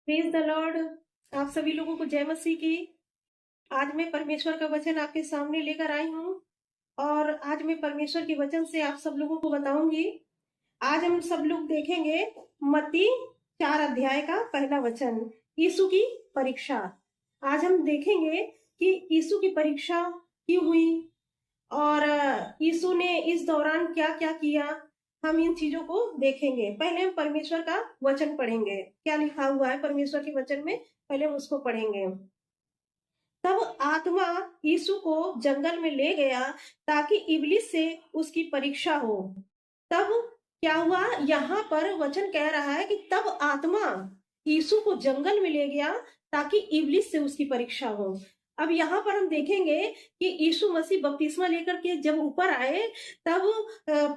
Praise the Lord. आप सभी लोगों को जय मसीह की। आज मैं परमेश्वर का वचन आपके सामने लेकर आई हूँ और आज मैं परमेश्वर के वचन से आप सब लोगों को बताऊंगी। आज हम सब लोग देखेंगे मत्ती 4 अध्याय का पहला वचन, यीशु की परीक्षा। आज हम देखेंगे कि यीशु की परीक्षा क्यों हुई और यीशु ने इस दौरान क्या क्या किया, हम इन चीजों को देखेंगे। पहले हम परमेश्वर का वचन पढ़ेंगे, क्या लिखा हुआ है परमेश्वर के वचन में, पहले हम उसको पढ़ेंगे। तब आत्मा यीशु को जंगल में ले गया ताकि इब्लिस से उसकी परीक्षा हो। तब क्या हुआ, यहाँ पर वचन कह रहा है कि तब आत्मा यीशु को जंगल में ले गया ताकि इब्लिस से उसकी परीक्षा हो। अब यहाँ पर हम देखेंगे कि यीशु मसीह बपतिस्मा लेकर के जब ऊपर आए तब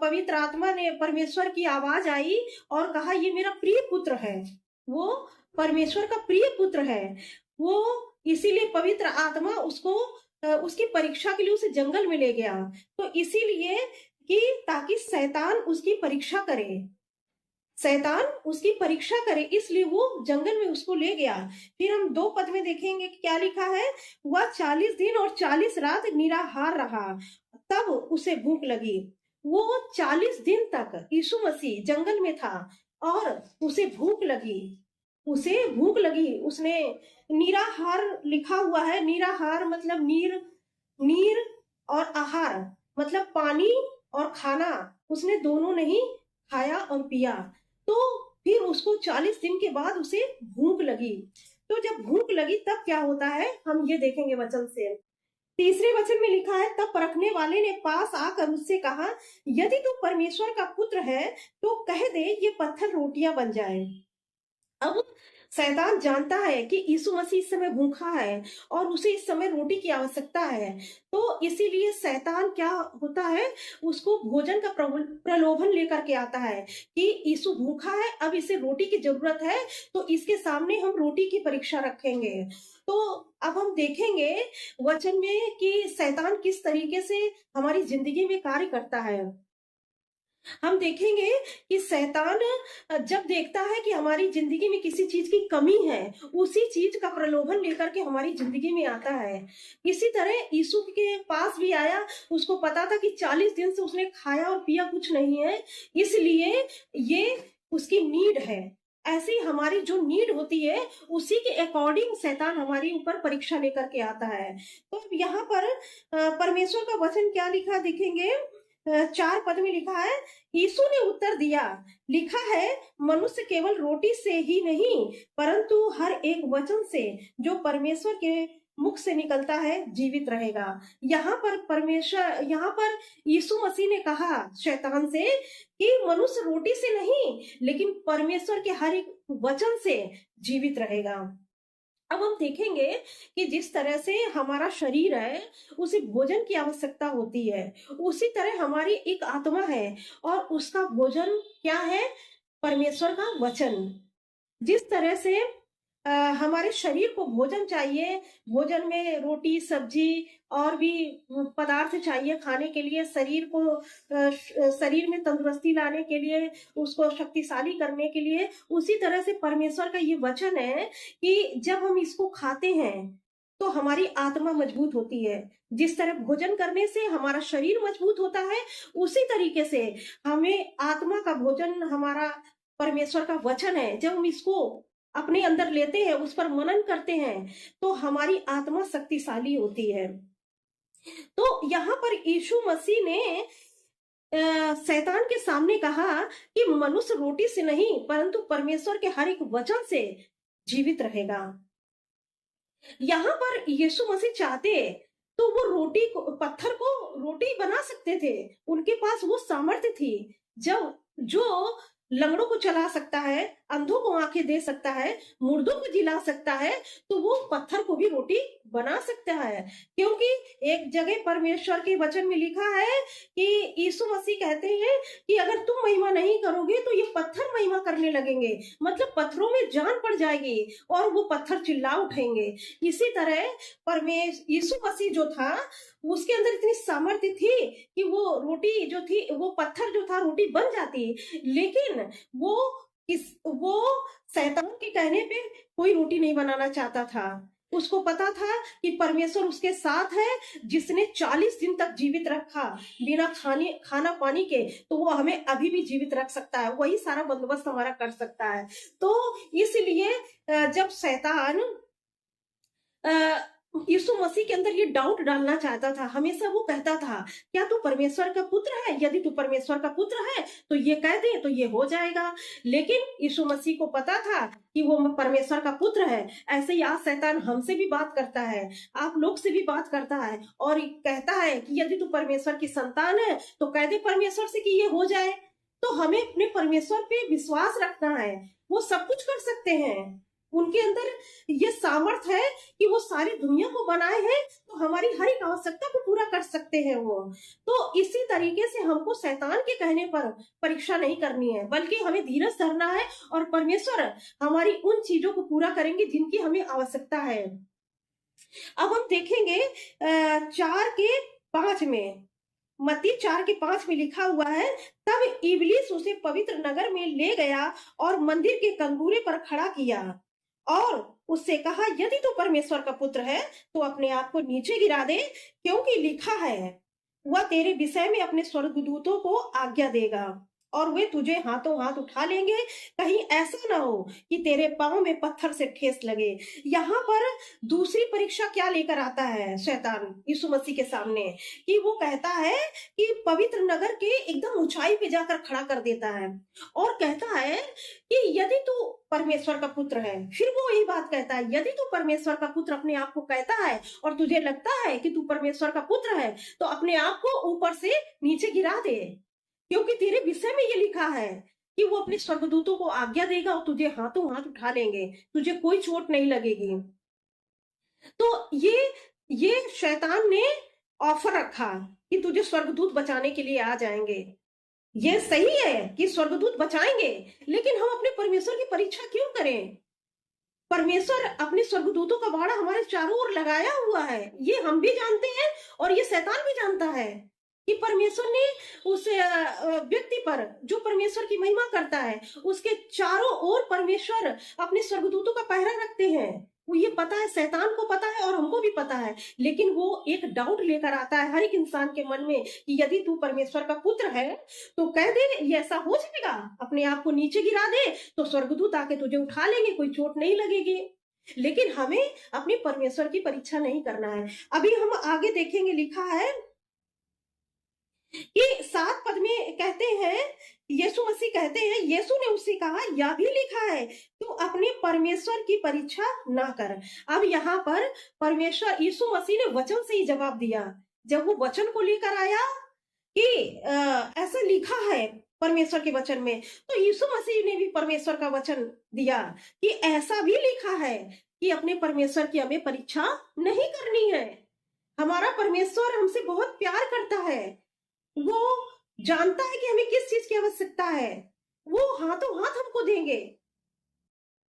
पवित्र आत्मा ने, परमेश्वर की आवाज आई और कहा ये मेरा प्रिय पुत्र है, वो परमेश्वर का प्रिय पुत्र है। वो इसीलिए पवित्र आत्मा उसको उसकी परीक्षा के लिए उसे जंगल में ले गया, तो इसीलिए कि ताकि शैतान उसकी परीक्षा करे, शैतान उसकी परीक्षा करे, इसलिए वो जंगल में उसको ले गया। फिर हम 2 पद में देखेंगे कि क्या लिखा है, वह 40 दिन और 40 रात निराहार रहा, तब उसे भूख लगी। वो 40 दिन तक यीशु मसीह जंगल में था और उसे भूख लगी, उसने निराहार लिखा हुआ है। निराहार मतलब नीर और आहार मतलब पानी और खाना, उसने दोनों नहीं खाया और पिया। तो फिर उसको 40 दिन के बाद उसे भूख लगी। तो जब भूख लगी तब क्या होता है, हम ये देखेंगे वचन से। तीसरे वचन में लिखा है, तब परखने वाले ने पास आकर उससे कहा, यदि तू परमेश्वर का पुत्र है तो कह दे ये पत्थर रोटियां बन जाए। अब शैतान जानता है कि यीशु मसीह इस समय भूखा है और उसे इस समय रोटी की आवश्यकता है, तो इसीलिए शैतान क्या होता है, उसको भोजन का प्रलोभन लेकर के आता है कि यीशु भूखा है, अब इसे रोटी की जरूरत है, तो इसके सामने हम रोटी की परीक्षा रखेंगे। तो अब हम देखेंगे वचन में कि शैतान किस तरीके से हमारी जिंदगी में कार्य करता है। हम देखेंगे कि शैतान जब देखता है कि हमारी जिंदगी में किसी चीज की कमी है, उसी चीज का प्रलोभन लेकर के हमारी जिंदगी में आता है। इसी तरह यीशु के पास भी आया, उसको पता था कि 40 दिन से उसने खाया और पिया कुछ नहीं है, इसलिए ये उसकी नीड है। ऐसी हमारी जो नीड होती है उसी के अकॉर्डिंग शैतान हमारे ऊपर परीक्षा लेकर के आता है। तो यहाँ पर परमेश्वर का वचन क्या लिखा देखेंगे, 4 पद में लिखा है, यीशु ने उत्तर दिया, लिखा है मनुष्य केवल रोटी से ही नहीं परंतु हर एक वचन से जो परमेश्वर के मुख से निकलता है जीवित रहेगा। यहाँ पर यीशु मसीह ने कहा शैतान से कि मनुष्य रोटी से नहीं लेकिन परमेश्वर के हर एक वचन से जीवित रहेगा। अब हम देखेंगे कि जिस तरह से हमारा शरीर है उसे भोजन की आवश्यकता होती है, उसी तरह हमारी एक आत्मा है और उसका भोजन क्या है, परमेश्वर का वचन। जिस तरह से हमारे शरीर को भोजन चाहिए, भोजन में रोटी सब्जी और भी पदार्थ चाहिए खाने के लिए, शरीर में तंदुरुस्ती लाने के लिए, उसको शक्तिशाली करने के लिए, उसी तरह से परमेश्वर का ये वचन है कि जब हम इसको खाते हैं तो हमारी आत्मा मजबूत होती है। जिस तरह भोजन करने से हमारा शरीर मजबूत होता है, उसी तरीके से हमें आत्मा का भोजन हमारा परमेश्वर का वचन है। जब हम इसको अपने अंदर लेते हैं, उस पर मनन करते हैं, तो हमारी आत्मा शक्तिशाली होती है। तो यहाँ पर यीशु मसीह ने शैतान के सामने कहा कि मनुष्य रोटी से नहीं परंतु परमेश्वर के हर एक वचन से जीवित रहेगा। यहाँ पर यीशु मसीह चाहते तो वो पत्थर को रोटी बना सकते थे, उनके पास वो सामर्थ्य थी। जब जो लंगड़ों को चला सकता है, अंधों को आंखें दे सकता है, मुर्दों को जिला सकता है, तो वो पत्थर को भी रोटी बना सकता है। क्योंकि एक जगह परमेश्वर के वचन में लिखा है कि यीशु मसीह कहते हैं कि अगर तुम महिमा नहीं करोगे तो ये पत्थर महिमा करने लगेंगे, मतलब पत्थरों में जान पड़ जाएगी और वो पत्थर चिल्ला उठेंगे। इसी तरह यीशु मसीह जो था उसके अंदर इतनी सामर्थ्य थी कि वो रोटी जो थी, वो पत्थर जो था रोटी बन जाती, लेकिन वो शैतान के कहने पे कोई रोटी नहीं बनाना चाहता था। उसको पता था कि परमेश्वर उसके साथ है, जिसने 40 दिन तक जीवित रखा बिना खाना पानी के, तो वो हमें अभी भी जीवित रख सकता है, वही सारा बंदोबस्त हमारा कर सकता है। तो इसलिए जब शैतान यीशु मसीह के अंदर ये डाउट डालना चाहता था, हमेशा वो कहता था, क्या तू परमेश्वर का पुत्र है? यदि तू परमेश्वर का पुत्र है तो ये कह दे तो ये हो जाएगा। लेकिन यीशु मसीह को पता था कि वो परमेश्वर का पुत्र है। ऐसे ही आज शैतान हमसे भी बात करता है, आप लोग से भी बात करता है और कहता है कि यदि तू परमेश्वर की संतान है तो कह दे परमेश्वर से कि ये हो जाए। तो हमें अपने परमेश्वर पे विश्वास रखना है, वो सब कुछ कर सकते हैं। उनके अंदर ये सामर्थ्य है कि वो सारी दुनिया को बनाए हैं, तो हमारी हर एक आवश्यकता को पूरा कर सकते हैं वो। तो इसी तरीके से हमको शैतान के कहने पर परीक्षा नहीं करनी है, बल्कि हमें धीरज धरना है और परमेश्वर हमारी उन चीजों को पूरा करेंगे जिनकी हमें आवश्यकता है। अब हम देखेंगे 4:5 में, मत्ती 4:5 में लिखा हुआ है, तब इबलीस उसे पवित्र नगर में ले गया और मंदिर के कंगूरे पर खड़ा किया और उससे कहा, यदि तू परमेश्वर का पुत्र है तो अपने आप को नीचे गिरा दे, क्योंकि लिखा है, वह तेरे विषय में अपने स्वर्गदूतों को आज्ञा देगा और वे तुझे हाथों हाथ उठा लेंगे, कहीं ऐसा ना हो कि तेरे पांव में पत्थर से ठेस लगे। यहाँ पर दूसरी परीक्षा क्या लेकर आता है शैतान यीशु मसीह के सामने, कि वो कहता है कि पवित्र नगर के एकदम ऊंचाई पे जाकर खड़ा कर देता है और कहता है कि यदि तू परमेश्वर का पुत्र है। फिर वो यही बात कहता है, यदि तू परमेश्वर का पुत्र अपने आप को कहता है और तुझे लगता है कि तू परमेश्वर का पुत्र है, तो अपने आप को ऊपर से नीचे गिरा दे, क्योंकि तेरे विषय में ये लिखा है कि वो अपने स्वर्गदूतों को आज्ञा देगा और तुझे हाथों हाथ उठा लेंगे, तुझे कोई चोट नहीं लगेगी। तो ये शैतान ने ऑफर रखा कि तुझे स्वर्गदूत बचाने के लिए आ जाएंगे। ये सही है कि स्वर्गदूत बचाएंगे, लेकिन हम अपने परमेश्वर की परीक्षा क्यों करें? परमेश्वर अपने स्वर्गदूतों का भाड़ा हमारे चारों ओर लगाया हुआ है, ये हम भी जानते हैं और ये शैतान भी जानता है कि परमेश्वर ने उस व्यक्ति पर जो परमेश्वर की महिमा करता है, उसके चारों ओर परमेश्वर अपने स्वर्गदूतों का पहरा रखते हैं। वो ये पता है, शैतान को पता है और हमको भी पता है, लेकिन वो एक डाउट लेकर आता है हर एक इंसान के मन में कि यदि तू परमेश्वर का पुत्र है तो कह दे, ये ऐसा हो जाएगा, अपने आप को नीचे गिरा दे तो स्वर्गदूत आके तुझे उठा लेंगे, कोई चोट नहीं लगेगी। लेकिन हमें अपने परमेश्वर की परीक्षा नहीं करना है। अभी हम आगे देखेंगे, लिखा है कि 7 पद में कहते हैं, यीशु मसीह कहते हैं, यीशु ने उससे कहा, यह भी लिखा है, तू अपने परमेश्वर की परीक्षा ना कर। अब यहाँ पर परमेश्वर यीशु मसीह ने वचन से ही जवाब दिया। जब वो वचन को लेकर आया कि ऐसा लिखा है परमेश्वर के वचन में, तो यीशु मसीह ने भी परमेश्वर का वचन दिया कि ऐसा भी लिखा है कि अपने परमेश्वर की हमें परीक्षा नहीं करनी है। हमारा परमेश्वर हमसे बहुत प्यार करता है, वो जानता है कि हमें किस चीज की आवश्यकता है, वो हाथों हाथ हमको देंगे।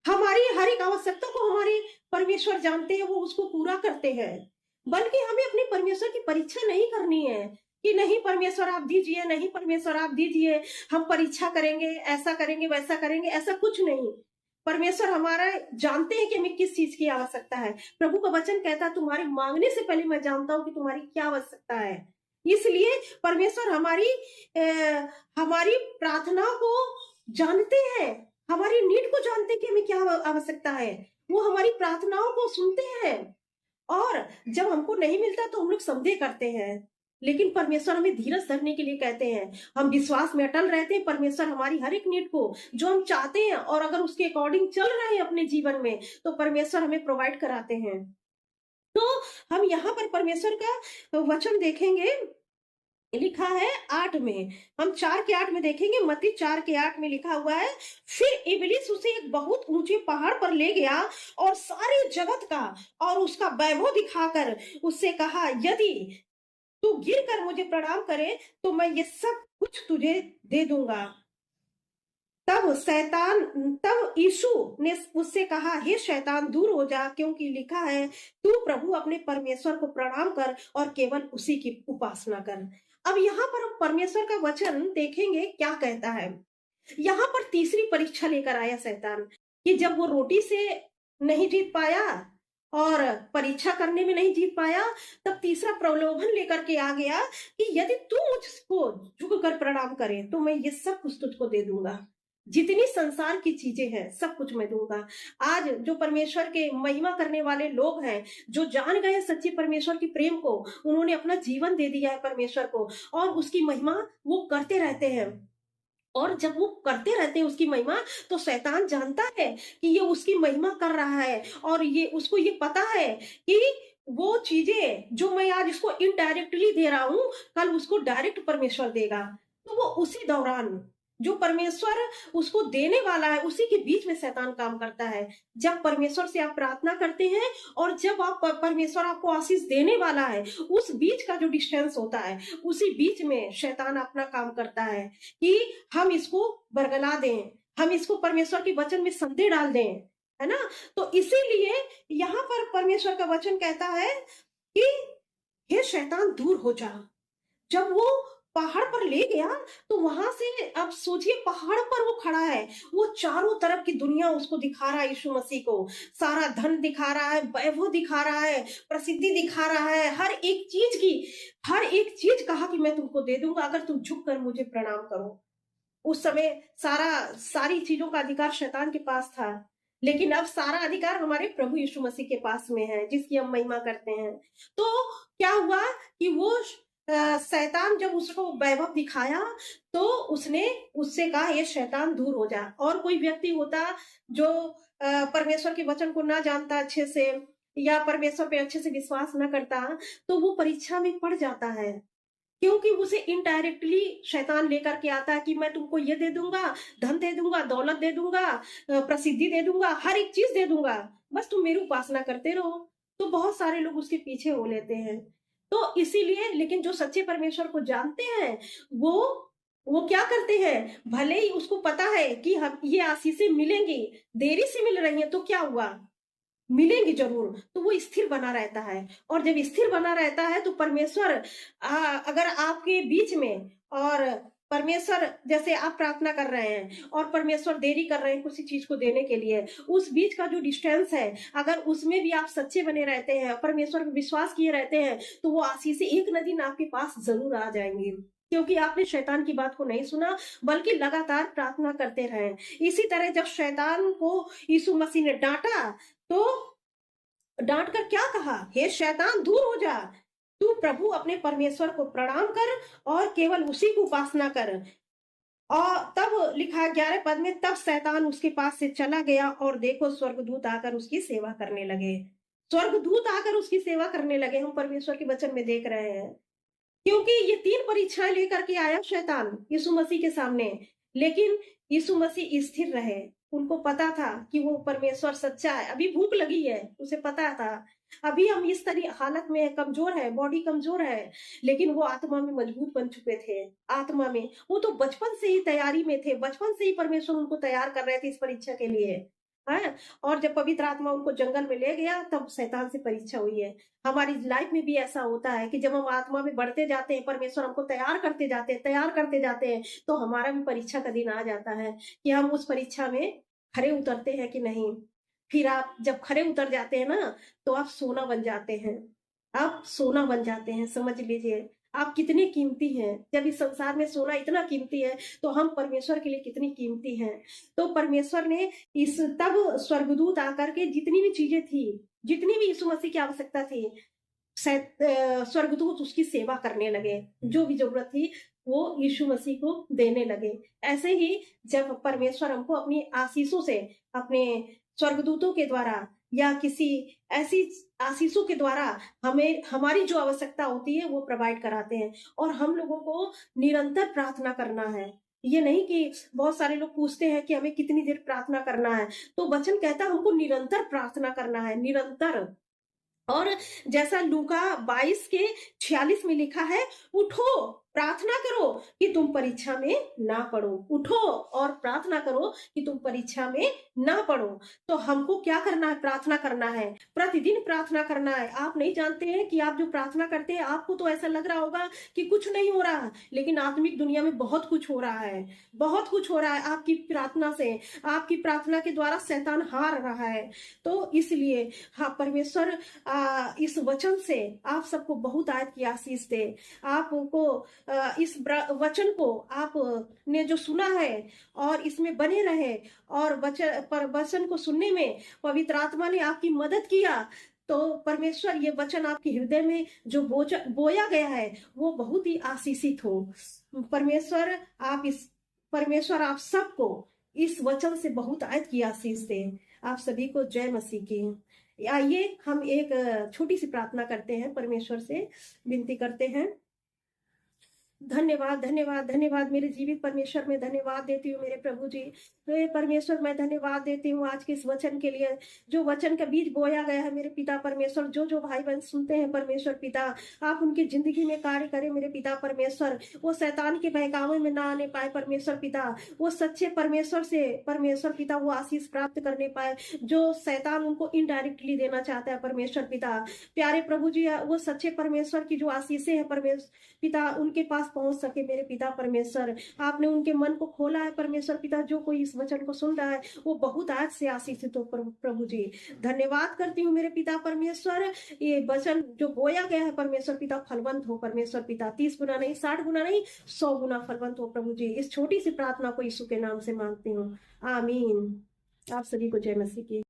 हमारी हर एक आवश्यकता को हमारे परमेश्वर जानते हैं, वो उसको पूरा करते हैं। बल्कि हमें अपने परमेश्वर की परीक्षा नहीं करनी है कि नहीं परमेश्वर आप दीजिए, नहीं परमेश्वर आप दीजिए, हम परीक्षा करेंगे, ऐसा करेंगे, वैसा करेंगे, ऐसा कुछ नहीं। परमेश्वर हमारा जानते हैं कि हमें किस चीज की आवश्यकता है। प्रभु का वचन कहता है, तुम्हारे मांगने से पहले मैं जानता हूं कि तुम्हारी क्या आवश्यकता है। इसलिए परमेश्वर हमारी प्रार्थना को जानते हैं, हमारी नीड को जानते हैं कि हमें क्या आवश्यकता है। वो हमारी प्रार्थनाओं को सुनते हैं और जब हमको नहीं मिलता तो हम लोग संदेह करते हैं, लेकिन परमेश्वर हमें धीरज धरने के लिए कहते हैं। हम विश्वास में अटल रहते हैं, परमेश्वर हमारी हर एक नीड को जो हम चाहते हैं और अगर उसके अकॉर्डिंग चल रहे हैं अपने जीवन में, तो परमेश्वर हमें प्रोवाइड कराते हैं। तो हम यहाँ पर परमेश्वर का वचन देखेंगे, लिखा है 8 में, हम 4:8 में देखेंगे। मत्ती 4:8 में लिखा हुआ है, फिर इबलीस उसे एक बहुत ऊंचे पहाड़ पर ले गया और सारे जगत का और उसका वैभव दिखाकर उससे कहा, यदि तू गिर कर मुझे प्रणाम करे तो मैं ये सब कुछ तुझे दे दूंगा। तब यीशु ने उससे कहा, हे शैतान दूर हो जा, क्योंकि लिखा है, तू प्रभु अपने परमेश्वर को प्रणाम कर और केवल उसी की उपासना कर। अब यहाँ पर हम परमेश्वर का वचन देखेंगे क्या कहता है। यहाँ पर तीसरी परीक्षा लेकर आया शैतान कि जब वो रोटी से नहीं जीत पाया और परीक्षा करने में नहीं जीत पाया, तब तीसरा प्रलोभन लेकर के आ गया कि यदि तू मुझको झुक कर प्रणाम करे तो मैं ये सब कुछ तुझको दे दूंगा, जितनी संसार की चीजें हैं सब कुछ मैं दूंगा। आज जो परमेश्वर के महिमा करने वाले लोग हैं, जो जान गए सच्चे परमेश्वर के प्रेम को, उन्होंने अपना जीवन दे दिया है परमेश्वर को और उसकी महिमा वो करते रहते हैं। और जब वो करते रहते हैं उसकी महिमा, तो शैतान जानता है कि ये उसकी महिमा कर रहा है और ये उसको ये पता है कि वो चीजें जो मैं आज इसको इनडायरेक्टली दे रहा हूं, कल उसको डायरेक्ट परमेश्वर देगा। तो वो उसी दौरान जो परमेश्वर उसको देने वाला है, उसी के बीच में शैतान काम करता है। जब परमेश्वर से आप प्रार्थना करते हैं और जब आप परमेश्वर आपको आशीष देने वाला है, उस बीच का जो डिस्टेंस होता है, उसी बीच में शैतान अपना काम करता है कि हम इसको बरगला दें, हम इसको परमेश्वर के वचन में संदेह डाल दें, है ना। तो इसीलिए यहाँ पर परमेश्वर का वचन कहता है कि हे शैतान दूर हो जा। जब वो पहाड़ पर ले गया तो वहां से अब सोचिए, पहाड़ पर वो खड़ा है, वो चारों तरफ की दुनिया उसको दिखा रहा है, यीशु मसीह को सारा धन दिखा रहा है, वैभव दिखा रहा है, प्रसिद्धि दिखा रहा है, हर एक चीज कहा कि मैं तुमको दे दूंगा अगर तुम झुक कर मुझे प्रणाम करो। उस समय सारी चीजों का अधिकार शैतान के पास था, लेकिन अब सारा अधिकार हमारे प्रभु यीशु मसीह के पास में है, जिसकी हम महिमा करते हैं। तो क्या हुआ कि वो शैतान जब उसको वैभव दिखाया तो उसने उससे कहा ये शैतान दूर हो जा। और कोई व्यक्ति होता जो परमेश्वर के वचन को ना जानता अच्छे से या परमेश्वर पे अच्छे से विश्वास ना करता, तो वो परीक्षा में पड़ जाता है, क्योंकि उसे इनडायरेक्टली शैतान लेकर के आता है कि मैं तुमको ये दे दूंगा, धन दे दूंगा, दौलत दे दूंगा, प्रसिद्धि दे दूंगा, हर एक चीज दे दूंगा, बस तुम मेरी उपासना करते रहो। तो बहुत सारे लोग उसके पीछे हो लेते हैं। तो इसीलिए, लेकिन जो सच्चे परमेश्वर को जानते हैं वो क्या करते हैं, भले ही उसको पता है कि हम ये आशीषें मिलेंगी, देरी से मिल रही है तो क्या हुआ, मिलेंगी जरूर, तो वो स्थिर बना रहता है। और जब स्थिर बना रहता है तो परमेश्वर अगर आपके बीच में, और परमेश्वर जैसे आप प्रार्थना कर रहे हैं और परमेश्वर देरी कर रहे हैं किसी चीज को देने के लिए, उस बीच का जो डिस्टेंस है, अगर उसमें भी आप सच्चे बने रहते हैं, परमेश्वर पर विश्वास किए रहते हैं, तो वो आशीषें एक न दिन आपके पास जरूर आ जाएंगी, क्योंकि आपने शैतान की बात को नहीं सुना बल्कि लगातार प्रार्थना करते रहे। इसी तरह जब शैतान को यीशु मसीह ने डांटा तो डांट कर क्या कहा, हे शैतान दूर हो जा, तू प्रभु अपने परमेश्वर को प्रणाम कर और केवल उसी को उपासना कर। और तब लिखा 11 पद में, तब शैतान उसके पास से चला गया और देखो स्वर्गदूत आकर उसकी सेवा करने लगे। स्वर्गदूत आकर उसकी सेवा करने लगे, हम परमेश्वर के वचन में देख रहे हैं। क्योंकि ये 3 परीक्षाएं लेकर के आया शैतान यीशु मसीह के सामने, लेकिन यीशु मसीह स्थिर रहे। उनको पता था कि वो परमेश्वर सच्चा है। अभी भूख लगी है, उसे पता था अभी हम इस तरह हालत में कमजोर है, बॉडी कमजोर है, लेकिन वो आत्मा में मजबूत बन चुके थे। आत्मा में वो तो बचपन से ही तैयारी में थे, बचपन से ही परमेश्वर उनको तैयार कर रहे थे इस परीक्षा के लिए, है। और जब पवित्र आत्मा उनको जंगल में ले गया तब शैतान से परीक्षा हुई है। हमारी लाइफ में भी ऐसा होता है कि जब हम आत्मा में बढ़ते जाते हैं, परमेश्वर हमको तैयार करते जाते हैं, तो हमारा भी परीक्षा का दिन आ जाता है कि हम उस परीक्षा में खरे उतरते हैं कि नहीं। फिर आप जब खरे उतर जाते हैं ना, तो आप सोना बन जाते हैं, आप सोना बन जाते हैं। समझ लीजिए आप कितने कीमती हैं। जब इस संसार में सोना इतना कीमती है, तो हम परमेश्वर के लिए कितनी कीमती हैं। तो परमेश्वर ने तब स्वर्गदूत आकर के जितनी भी चीजें थी, जितनी भी यीशु मसीह की आवश्यकता थी, स्वर्गदूत उसकी सेवा करने लगे। जो भी जरूरत थी वो यीशु मसीह को देने लगे। ऐसे ही जब परमेश्वर हमको अपनी आशीषों से, अपने स्वर्गदूतों के द्वारा या किसी ऐसी आशीषों के द्वारा हमें हमारी जो आवश्यकता होती है वो प्रोवाइड कराते हैं। और हम लोगों को निरंतर प्रार्थना करना है। ये नहीं कि बहुत सारे लोग पूछते हैं कि हमें कितनी देर प्रार्थना करना है, तो वचन कहता है हमको निरंतर प्रार्थना करना है, निरंतर। और जैसा लूका 22 के 46 में लिखा है, उठो प्रार्थना करो कि तुम परीक्षा में ना पढ़ो। उठो और प्रार्थना करो कि तुम परीक्षा में ना पढ़ो। तो हमको क्या करना है? प्रार्थना करना है, प्रतिदिन प्रार्थना करना है। आप नहीं जानते हैं कि आप जो प्रार्थना करते हैं, आपको तो ऐसा लग रहा होगा कि कुछ नहीं हो रहा, लेकिन आत्मिक दुनिया में बहुत कुछ हो रहा है, बहुत कुछ हो रहा है आपकी प्रार्थना से। आपकी प्रार्थना के द्वारा शैतान हार रहा है। तो इसलिए हाँ, परमेश्वर इस वचन से आप सबको बहुत आयत की आशीष दे। आपको इस वचन को आप ने जो सुना है और इसमें बने रहे, और वचन को सुनने में पवित्र आत्मा ने आपकी मदद किया, तो परमेश्वर ये वचन आपके हृदय में जो बोया गया है वो बहुत ही आशीषित हो। परमेश्वर आप सबको इस वचन से बहुत आयत की आशीष दे। आप सभी को जय मसीह की। आइए हम एक छोटी सी प्रार्थना करते हैं, परमेश्वर से विनती करते हैं। धन्यवाद धन्यवाद धन्यवाद मेरे जीवित परमेश्वर, में धन्यवाद देती हूँ मेरे प्रभु जी। हे परमेश्वर, मैं धन्यवाद देती हूँ आज के इस वचन के लिए, जो वचन का बीज बोया गया है मेरे पिता परमेश्वर। जो जो भाई बहन सुनते हैं परमेश्वर पिता, आप उनकी जिंदगी में कार्य करें मेरे पिता परमेश्वर। वो शैतान के बहकावे में ना आने पाए परमेश्वर पिता, वो सच्चे परमेश्वर से परमेश्वर पिता वो आशीष प्राप्त करने पाए जो शैतान उनको इनडायरेक्टली देना चाहता है परमेश्वर पिता। प्यारे प्रभु जी, वो सच्चे परमेश्वर की जो आशीषें हैं परमेश्वर पिता, उनके पास पहुंच सके मेरे पिता परमेश्वर। आपने उनके मन को खोला है परमेश्वर पिता। जो कोई इस वचन को सुन रहा है वो बहुत आज से आशीषित हो प्रभु जी। धन्यवाद करती हूँ मेरे पिता परमेश्वर। ये वचन जो बोया गया है परमेश्वर पिता फलवंत हो परमेश्वर पिता, 30 गुना नहीं, 60 गुना नहीं, 100 गुना फलवंत हो प्रभु जी। इस छोटी सी प्रार्थना को यीशु के नाम से मांगती हूँ, आमीन। आप सभी को जय मसीह की।